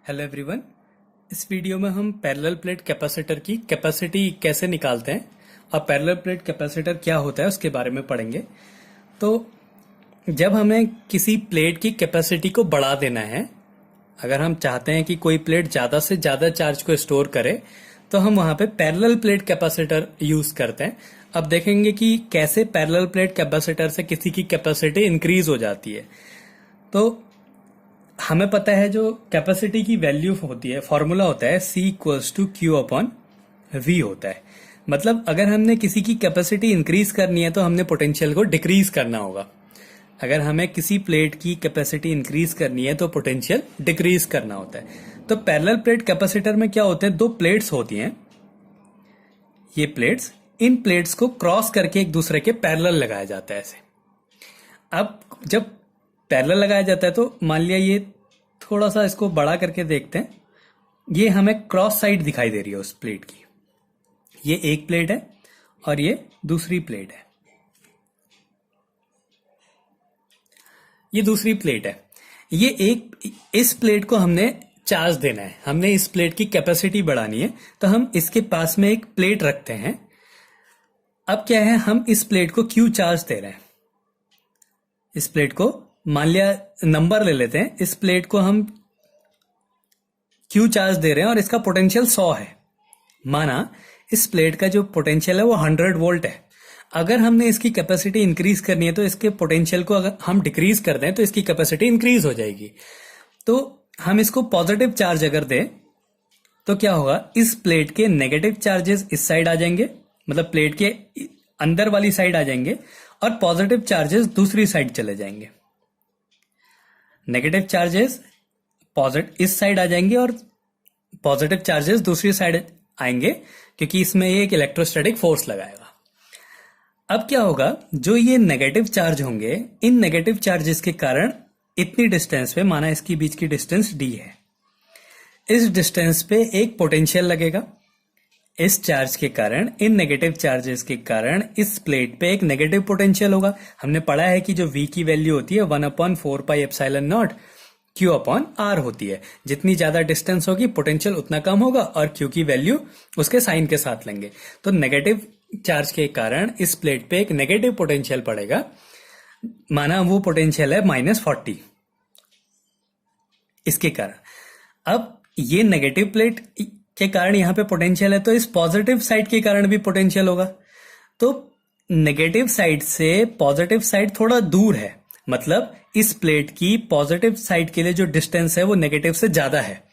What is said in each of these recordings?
Hello everyone. इस video में हम पैरेलल प्लेट कैपेसिटर की कैपेसिटी कैसे निकालते हैं और पैरेलल प्लेट कैपेसिटर क्या होता है उसके बारे में पढ़ेंगे। तो जब हमें किसी प्लेट की कैपेसिटी को बढ़ा देना है, अगर हम चाहते हैं कि कोई प्लेट ज़्यादा से ज़्यादा चार्ज को स्टोर करे, तो हम वहाँ पे पैरेलल प्लेट कैपेसिटर यूज़ करते हैं। अब देखेंगे कि कैसे पैरेलल प्लेट कैपेसिटर से किसी की कैपेसिटी इंक्रीज हो जाती है। तो हमें पता है जो कैपेसिटी की वैल्यू होती है, फॉर्मूला होता है C equals to Q upon V होता है। मतलब अगर हमने किसी की कैपेसिटी इंक्रीज करनी है तो हमने पोटेंशियल को डिक्रीज करना होगा। अगर हमें किसी प्लेट की कैपेसिटी इंक्रीज करनी है तो पोटेंशियल डिक्रीज करना होता है। तो पैरेलल प्लेट कैपेसिटर में क्या होते हैं, दो प्लेट्स होती हैं। ये प्लेट्स, इन प्लेट्स को क्रॉस करके एक दूसरे के पैरेलल लगाया जाता है ऐसे। अब जब पैरेलल लगाया जाता है तो मान लिया ये थोड़ा सा इसको बड़ा करके देखते हैं, ये हमें क्रॉस साइड दिखाई दे रही है उस प्लेट की। ये एक प्लेट है और ये दूसरी प्लेट है। ये दूसरी प्लेट है। ये एक, इस प्लेट को हमने चार्ज देना है, हमने इस प्लेट की कैपेसिटी बढ़ानी है, तो हम इसके पास में एक प्लेट रखते हैं। अब क्या है, हम इस प्लेट को क्यू चार्ज दे रहे हैं। इस प्लेट को मान लिया नंबर ले लेते हैं, इस प्लेट को हम क्यू चार्ज दे रहे हैं और इसका पोटेंशियल 100 है। माना इस प्लेट का जो पोटेंशियल है वो 100 वोल्ट है। अगर हमने इसकी कैपेसिटी इंक्रीज करनी है तो इसके पोटेंशियल को अगर हम डिक्रीज कर दें तो इसकी कैपेसिटी इंक्रीज हो जाएगी। तो हम इसको पॉजिटिव चार्ज अगर दें तो क्या होगा, इस प्लेट के नेगेटिव चार्जेस इस साइड आ जाएंगे, मतलब प्लेट के अंदर वाली साइड आ जाएंगे, और पॉजिटिव चार्जेस दूसरी साइड चले जाएंगे। नेगेटिव चार्जेस पॉजिटिव इस साइड आ जाएंगे और पॉजिटिव चार्जेस दूसरी साइड आएंगे, क्योंकि इसमें ये एक इलेक्ट्रोस्टैटिक फोर्स लगाएगा। अब क्या होगा, जो ये नेगेटिव चार्ज होंगे, इन नेगेटिव चार्जेस के कारण इतनी डिस्टेंस पे, माना इसकी बीच की डिस्टेंस d है, इस डिस्टेंस पे एक पोटेंशियल लगेगा। इस चार्ज के कारण, इन नेगेटिव चार्जेस के कारण इस प्लेट पे एक नेगेटिव पोटेंशियल होगा। हमने पढ़ा है कि जो v की वैल्यू होती है 1/4πε0 q अपॉन r होती है। जितनी ज्यादा डिस्टेंस होगी पोटेंशियल उतना कम होगा, और q की वैल्यू उसके साइन के साथ लेंगे। तो नेगेटिव चार्ज के कारण इस प्लेट पे एक नेगेटिव पोटेंशियल पड़ेगा। माना वो पोटेंशियल है -40 इसके कारण। अब ये नेगेटिव प्लेट के कारण यहां पे पोटेंशियल है, तो इस पॉजिटिव साइड के कारण भी पोटेंशियल होगा। तो नेगेटिव साइड से पॉजिटिव साइड थोड़ा दूर है, मतलब इस प्लेट की पॉजिटिव साइड के लिए जो डिस्टेंस है वो नेगेटिव से ज्यादा है।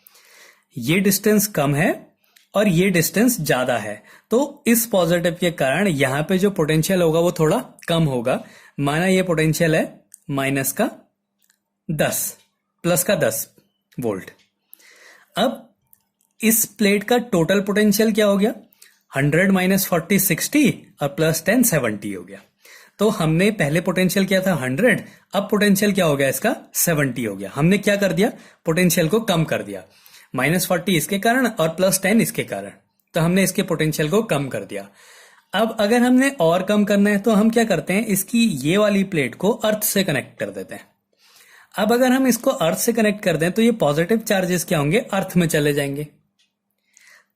ये डिस्टेंस कम है और ये डिस्टेंस ज्यादा है, तो इस पॉजिटिव के कारण यहां पे जो पोटेंशियल होगा वो थोड़ा कम होगा। माना ये पोटेंशियल है -10 +10 वोल्ट। अब इस प्लेट का टोटल पोटेंशियल क्या हो गया, 100 - 40 60 और +10 70 हो गया। तो हमने पहले पोटेंशियल किया था 100, अब पोटेंशियल क्या हो गया इसका 70 हो गया। हमने क्या कर दिया, पोटेंशियल को कम कर दिया, -40 इसके कारण और +10 इसके कारण। तो हमने इसके पोटेंशियल को कम कर दिया। अब अगर हमने और कम करना है तो हम क्या करते हैं, इसकी ये वाली प्लेट को अर्थ से कनेक्ट कर देते हैं। अब अगर हम इसको अर्थ से कनेक्ट कर दें तो ये पॉजिटिव चार्जेस क्या होंगे, अर्थ में चले जाएंगे।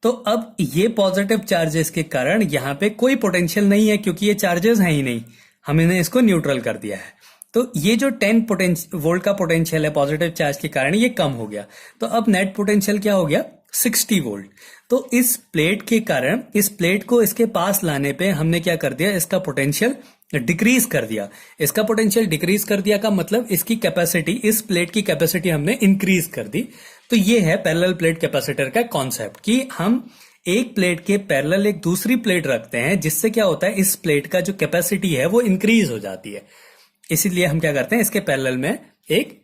तो अब ये पॉजिटिव चार्जेस के कारण यहां पे कोई पोटेंशियल नहीं है, क्योंकि ये चार्जेस हैं ही नहीं, हमने इसको न्यूट्रल कर दिया है। तो ये जो 10 वोल्ट का पोटेंशियल है पॉजिटिव चार्ज के कारण, ये कम हो गया। तो अब नेट पोटेंशियल क्या हो गया, 60 वोल्ट। तो इस प्लेट के कारण, इस प्लेट को इसके पास लाने पे हमने क्या कर दिया, इसका पोटेंशियल डिक्रीज कर दिया। इसका पोटेंशियल डिक्रीज कर दिया का मतलब इसकी कैपेसिटी, इस प्लेट की कैपेसिटी हमने इंक्रीज कर दी। तो ये है पैरेलल प्लेट कैपेसिटर का कॉन्सेप्ट, कि हम एक प्लेट के पैरेलल एक दूसरी प्लेट रखते हैं, जिससे क्या होता है, इस प्लेट का जो कैपेसिटी है वो इंक्रीज हो जाती है। इसीलिए हम क्या करते हैं, इसके पैरेलल में एक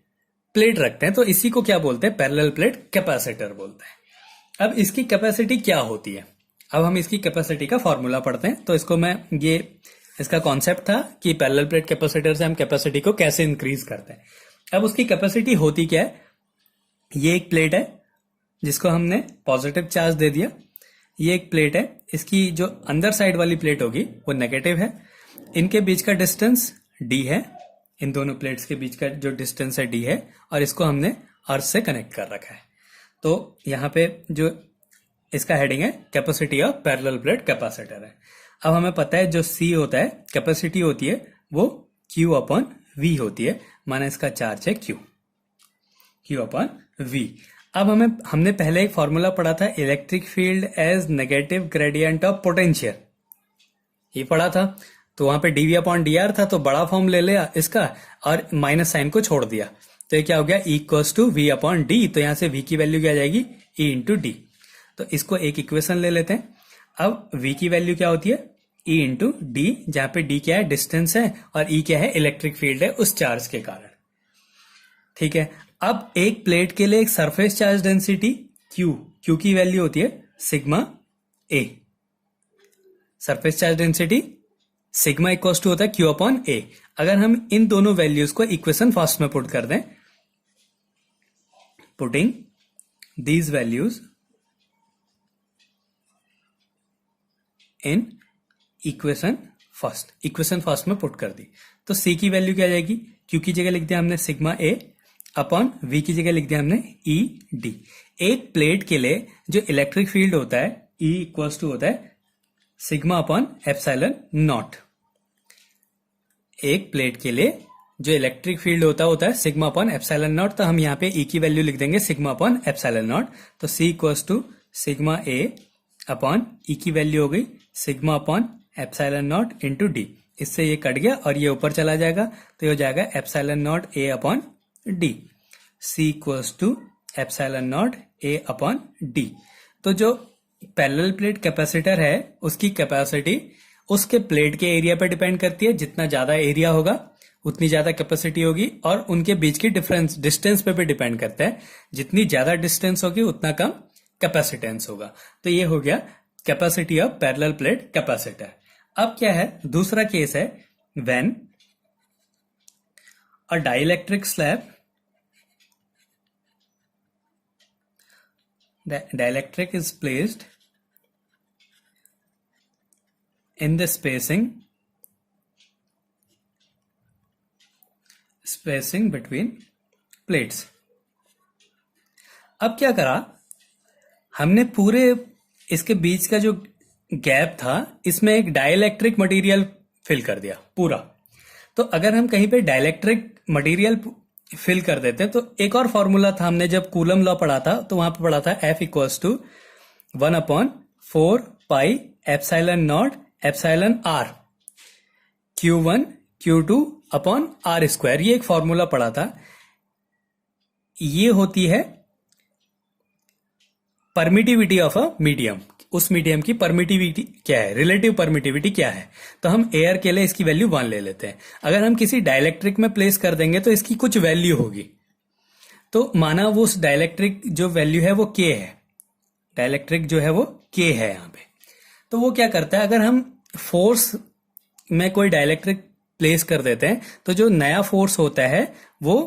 प्लेट रखते हैं। तो इसी को क्या बोलते हैं, पैरेलल प्लेट कैपेसिटर बोलते हैं। अब इसकी कैपेसिटी क्या होती है, अब हम इसकी कैपेसिटी का फॉर्मूला पढ़ते हैं। तो इसको मैं, ये इसका कॉन्सेप्ट था कि पैरेलल प्लेट कैपेसिटर से हम कैपेसिटी को कैसे इंक्रीज करते हैं। अब उसकी कैपेसिटी होती क्या है, ये एक प्लेट है जिसको हमने पॉजिटिव चार्ज दे दिया, ये एक प्लेट है, इसकी जो अंदर साइड वाली प्लेट होगी वो नेगेटिव है, इनके बीच का डिस्टेंस d है, इन दोनों प्लेट्स के बीच का जो डिस्टेंस है d है, और इसको हमने अर्थ से कनेक्ट कर रखा है। तो यहाँ पे जो इसका हेडिंग है capacity of parallel plate capacitor है। अब हमें पता है जो C होता है कैपेसिटी होती है वो Q अपॉन V होती है, माना इसका चार्ज है Q अपॉन V। अब हमने पहले एक फॉर्मूला पढ़ा था electric field as negative gradient of potential, ये पढ़ा था। तो वहां पे dV अपॉन dr था, तो बड़ा फॉर्म ले लिया इसका और माइनस साइन को छोड़ दिया, तो ये क्या हो गया equals to V upon D. तो यहां से V की वैल्यू क्या आ जाएगी E इंटू डी। तो इसको एक इक्वेशन ले लेते हैं। अब V की वैल्यू क्या होती है E इंटू डी, जहां पे D क्या है डिस्टेंस है और E क्या है इलेक्ट्रिक फील्ड है उस चार्ज के कारण। ठीक है, अब एक प्लेट के लिए एक सरफेस चार्ज डेंसिटी Q की वैल्यू होती है sigma A। Surface charge density sigma equal to होता है Q अपॉन A। अगर हम इन दोनों वैल्यूज को इक्वेशन फर्स्ट में पुट कर दें, putting these values in equation first में पुट कर दी, तो C की वैल्यू क्या आ जाएगी, Q की जगह लिख दिया हमने सिग्मा A अपॉन V की जगह लिख दिया हमने E D। एक प्लेट के लिए जो इलेक्ट्रिक फील्ड होता है E इक्वल्स टू होता है सिग्मा अपॉन एप्सिलॉन नॉट। एक प्लेट के लिए जो इलेक्ट्रिक फील्ड होता है सिग्मा अपॉन एप्सिलॉन नॉट। तो हम यहाँ पे E की वैल्यू लिख देंगे सिग्मा अपॉन एप्सिलॉन नॉट। तो C equals to sigma A upon E की वैल्यू हो गई sigma upon epsilon not into D. इससे ये कट गया और ये ऊपर चला जाएगा, तो ये हो जाएगा epsilon not A upon D. C equals to epsilon not A upon D. तो जो पैरेलल प्लेट कैपेसिटर है उसकी कैपेसिटी उसके प्लेट के एरिया पर डिपेंड करती है। जितना ज्यादा एरिया होगा उतनी ज्यादा कैपेसिटी होगी, और उनके बीच की डिस्टेंस पे भी डिपेंड करता है। जितनी ज्यादा डिस्टेंस होगी उतना कम कैपेसिटेंस होगा। तो ये हो गया capacity of parallel plate capacitor. अब क्या है दूसरा केस है when a dielectric slab dielectric is placed in the spacing between plates। अब क्या करा हमने, पूरे इसके बीच का जो गैप था इसमें एक डाइलेक्ट्रिक मटेरियल फिल कर दिया पूरा। तो अगर हम कहीं पे डाइलेक्ट्रिक मटेरियल फिल कर देते तो एक और फॉर्मूला था, हमने जब कूलम लॉ पढ़ा था तो वहां पे पढ़ा था F equals to 1 upon 4 pi epsilon not epsilon R Q1 Q2 upon R square. ये एक फॉर्मूला पढ़ा था। ये होती है परमिटिविटी ऑफ अ मीडियम, उस मीडियम की परमिटिविटी क्या है, रिलेटिव परमिटिविटी क्या है। तो हम एयर के लिए इसकी वैल्यू 1 ले लेते हैं। अगर हम किसी डाइलेक्ट्रिक में प्लेस कर देंगे तो इसकी कुछ वैल्यू होगी। तो माना वो उस डाइलेक्ट्रिक जो वैल्यू है वो K है, डाइलेक्ट्रिक जो है वो K है यहाँ पे। तो वो क्या करता है, अगर हम फोर्स में कोई डाइलेक्ट्रिक प्लेस कर देते हैं तो जो नया फोर्स होता है वो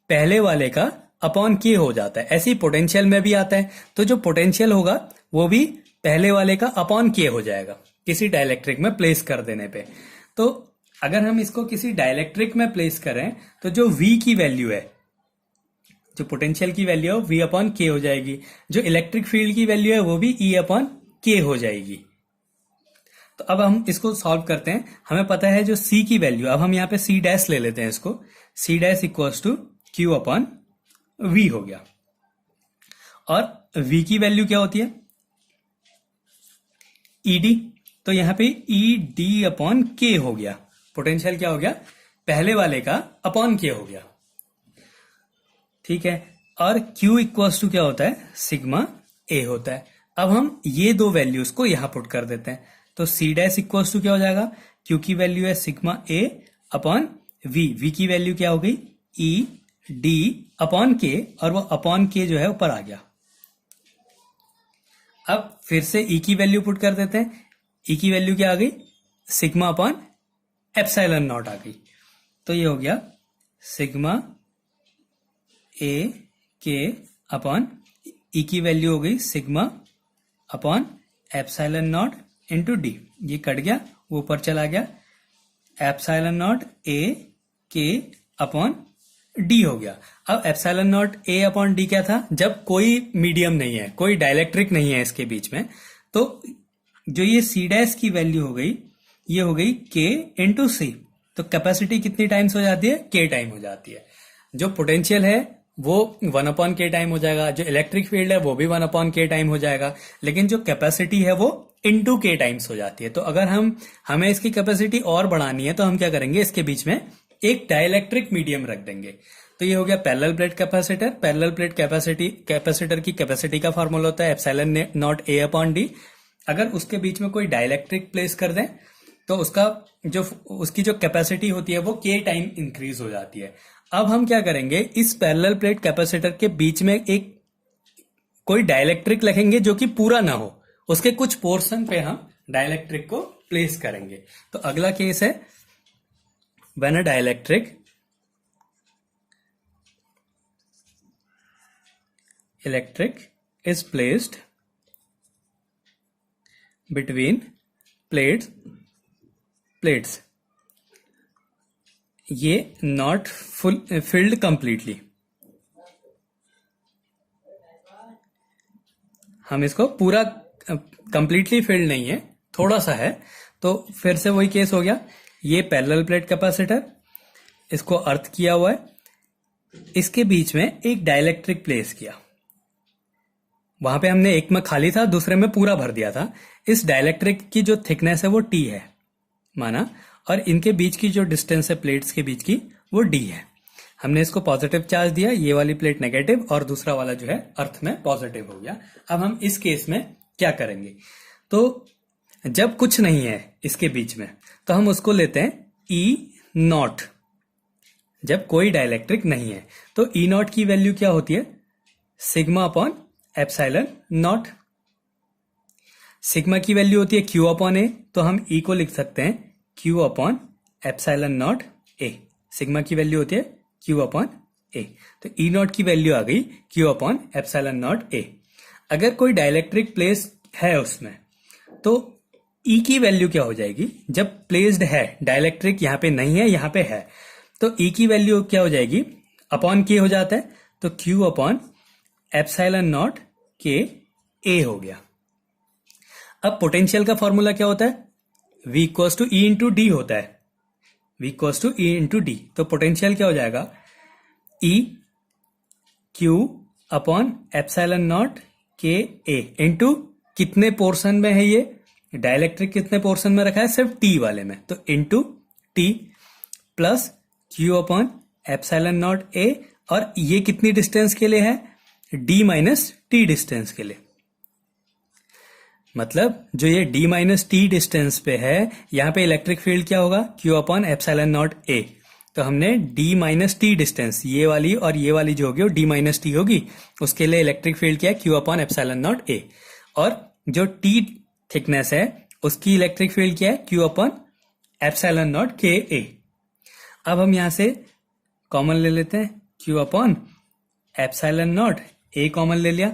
पहले वाले का अपॉन K हो जाता है। ऐसे ही पोटेंशियल में भी आता है, तो जो पोटेंशियल होगा वो भी पहले वाले का अपॉन K हो जाएगा किसी डाइलेक्ट्रिक में प्लेस कर देने पे। तो अगर हम इसको किसी डाइलेक्ट्रिक में प्लेस करें तो जो V की वैल्यू है, जो पोटेंशियल की वैल्यू है V अपॉन K हो जाएगी। जो इलेक्ट्रिक फील्ड की वैल्यू है वो भी E अपॉन K हो जाएगी। तो अब हम इसको सॉल्व करते हैं। हमें पता है जो C की वैल्यू, अब हम यहाँ पे C डैश ले लेते हैं इसको, C dash equals to Q upon V हो गया। और V की वैल्यू क्या होती है ED, तो यहां पे ED अपॉन K हो गया। पोटेंशियल क्या हो गया, पहले वाले का अपॉन K हो गया। ठीक है, और Q इक्वल्स टू क्या होता है सिग्मा A होता है। अब हम ये दो वैल्यूज को यहां पुट कर देते हैं, तो C डैश इक्वल्स टू क्या हो जाएगा, Q की वैल्यू है सिग्मा A अपॉन V की वैल्यू क्या हो गई ED अपॉन K, और वो अपॉन K जो है ऊपर आ गया। अब फिर से E की वैल्यू पुट कर देते हैं। E की वैल्यू क्या आ गई सिग्मा अपॉन एप्सिलॉन नॉट आ गई। तो ये हो गया sigma A K upon E की वैल्यू हो गई sigma upon epsilon not into D. ये कट गया, वो ऊपर चला गया। Epsilon not A K upon D हो गया। अब epsilon not a upon D क्या था, जब कोई मीडियम नहीं है, कोई डाइलेक्ट्रिक नहीं है इसके बीच में, तो जो ये सी डैश की वैल्यू हो गई, ये हो गई के इंटू सी। तो कैपेसिटी कितनी टाइम्स हो जाती है, के टाइम हो जाती है। जो पोटेंशियल है वो 1 अपॉन के टाइम हो जाएगा, जो इलेक्ट्रिक फील्ड है वो भी 1 अपॉन के टाइम हो जाएगा, लेकिन जो कैपेसिटी है वो इनटू के टाइम्स हो जाती है। तो अगर हमें इसकी कैपेसिटी और बढ़ानी है तो हम क्या करेंगे, इसके बीच में एक डाइलेक्ट्रिक मीडियम रख देंगे। तो ये हो गया parallel plate capacitor. Parallel plate capacitor की कैपेसिटी का फॉर्मूला होता है epsilon not a upon D. अगर उसके बीच में कोई डाइलेक्ट्रिक प्लेस कर दें तो उसकी जो कैपेसिटी होती है वो के टाइम इंक्रीज हो जाती है। अब हम क्या करेंगे, इस पैरेलल प्लेट कैपेसिटर के बीच में एक कोई डाइलेक्ट्रिक रखेंगे जो कि पूरा ना हो, उसके कुछ पोर्शन पे हम डाइलेक्ट्रिक को प्लेस करेंगे। तो अगला केस है when a dielectric is placed between plates, ये not filled completely। हम इसको पूरा कंप्लीटली फिल्ड नहीं है, थोड़ा सा है। तो फिर से वही केस हो गया, ये पैरेलल प्लेट कैपेसिटर, इसको अर्थ किया हुआ है, इसके बीच में एक डाइलेक्ट्रिक प्लेस किया। वहां पे हमने एक में खाली था, दूसरे में पूरा भर दिया था। इस डाइलेक्ट्रिक की जो थिकनेस है वो टी है माना, और इनके बीच की जो डिस्टेंस है प्लेट्स के बीच की वो डी है। हमने इसको पॉजिटिव चार्ज दिया, ये वाली प्लेट नेगेटिव और दूसरा वाला जो है अर्थ में पॉजिटिव हो गया। अब हम इस केस में क्या करेंगे, तो जब कुछ नहीं है इसके बीच में तो हम उसको लेते हैं ई नॉट। जब कोई डाइलेक्ट्रिक नहीं है तो ई नॉट की वैल्यू क्या होती है, sigma upon epsilon not. Sigma की वैल्यू होती है क्यू अपॉन ए, तो हम ई को लिख सकते हैं Q upon epsilon not a. Sigma की वैल्यू होती है क्यू अपॉन ए, तो ई नॉट की वैल्यू आ गई Q upon epsilon not a. अगर कोई डाइलेक्ट्रिक प्लेस है उसमें तो ई की वैल्यू क्या हो जाएगी, जब प्लेस्ड है डाइलेक्ट्रिक, यहां पे नहीं है यहां पे है, तो ई की वैल्यू क्या हो जाएगी, अपॉन के हो जाता है, तो क्यू अपॉन एप्सिलॉन नॉट के ए हो गया। अब पोटेंशियल का फॉर्मूला क्या होता है, V equals to E into D होता है, V equals to E into D. तो पोटेंशियल क्या हो जाएगा, E Q upon epsilon not के ए इंटू कितने पोर्शन में है, ये डाइलेक्ट्रिक कितने पोर्शन में रखा है, सिर्फ टी वाले में, तो into T plus Q upon epsilon not a, और ये कितनी डिस्टेंस के लिए है, डी माइनस टी डिस्टेंस के लिए। मतलब जो ये डी माइनस टी डिस्टेंस पे है, यहां पे इलेक्ट्रिक फील्ड क्या होगा, Q upon epsilon not a. तो हमने डी माइनस टी डिस्टेंस, ये वाली और ये वाली जो होगी वो डी माइनस टी होगी, उसके लिए इलेक्ट्रिक फील्ड क्या है, Q upon epsilon not a. और जो टी थिकनेस है उसकी इलेक्ट्रिक फील्ड क्या है, क्यू अपॉन एप्सिलॉन नॉट के ए। अब हम यहां से कॉमन ले लेते हैं, Q upon epsilon not a common ले लिया,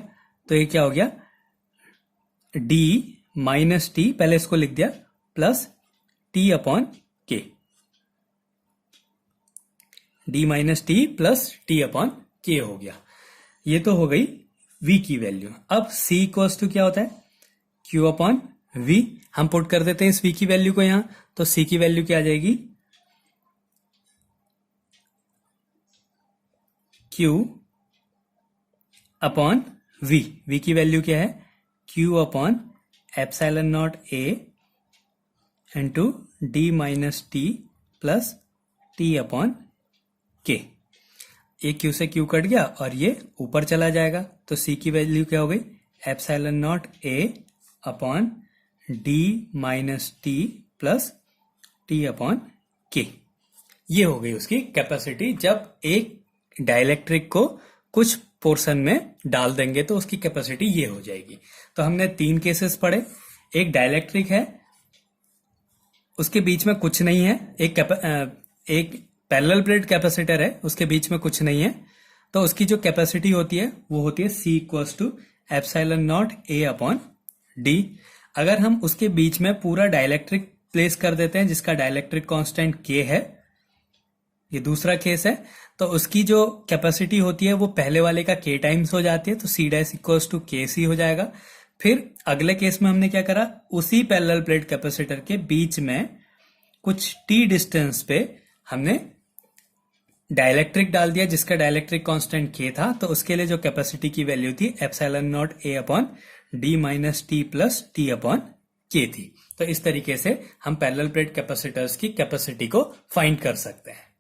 तो ये क्या हो गया, डी माइनस टी, पहले इसको लिख दिया, प्लस टी अपॉन के, D minus T plus T upon के हो गया। ये तो हो गई V की वैल्यू। अब C इक्वल्स टू क्या होता है, Q अपॉन V। हम पुट कर देते हैं इस V की वैल्यू को यहां, तो C की वैल्यू क्या आ जाएगी, Q अपॉन V। V की वैल्यू क्या है, Q upon epsilon not A into D minus T plus T upon के। ये Q से Q कट गया और ये ऊपर चला जाएगा, तो C की वैल्यू क्या हो गई, epsilon not A upon D minus T plus T upon के। ये हो गई उसकी कैपेसिटी। जब एक डाइलेक्ट्रिक को कुछ पोर्शन में डाल देंगे तो उसकी कैपेसिटी ये हो जाएगी। तो हमने 3 केसेस पढ़े, एक डाइलेक्ट्रिक है उसके बीच में कुछ नहीं है, एक पैरेलल प्लेट कैपेसिटर है उसके बीच में कुछ नहीं है, तो उसकी जो कैपेसिटी होती है वो होती है C equals to epsilon not A upon D. अगर हम उसके बीच में पूरा डाइलेक्ट्रिक प्लेस कर देते हैं जिसका डाइलेक्ट्रिक कांस्टेंट K है, ये दूसरा केस है, तो उसकी जो कैपेसिटी होती है वो पहले वाले का k टाइम्स हो जाती है, तो c डैश इक्वल्स टू के सी हो जाएगा। फिर अगले केस में हमने क्या करा, उसी पैरेलल प्लेट कैपेसिटर के बीच में कुछ t डिस्टेंस पे हमने डाइलेक्ट्रिक डाल दिया, जिसका डाइलेक्ट्रिक कांस्टेंट k था, तो उसके लिए जो कैपेसिटी की वैल्यू थी epsilon not a upon D minus T plus T upon के थी। तो इस तरीके से हम पैरेलल प्लेट कैपेसिटर्स की कैपेसिटी को फाइंड कर सकते हैं।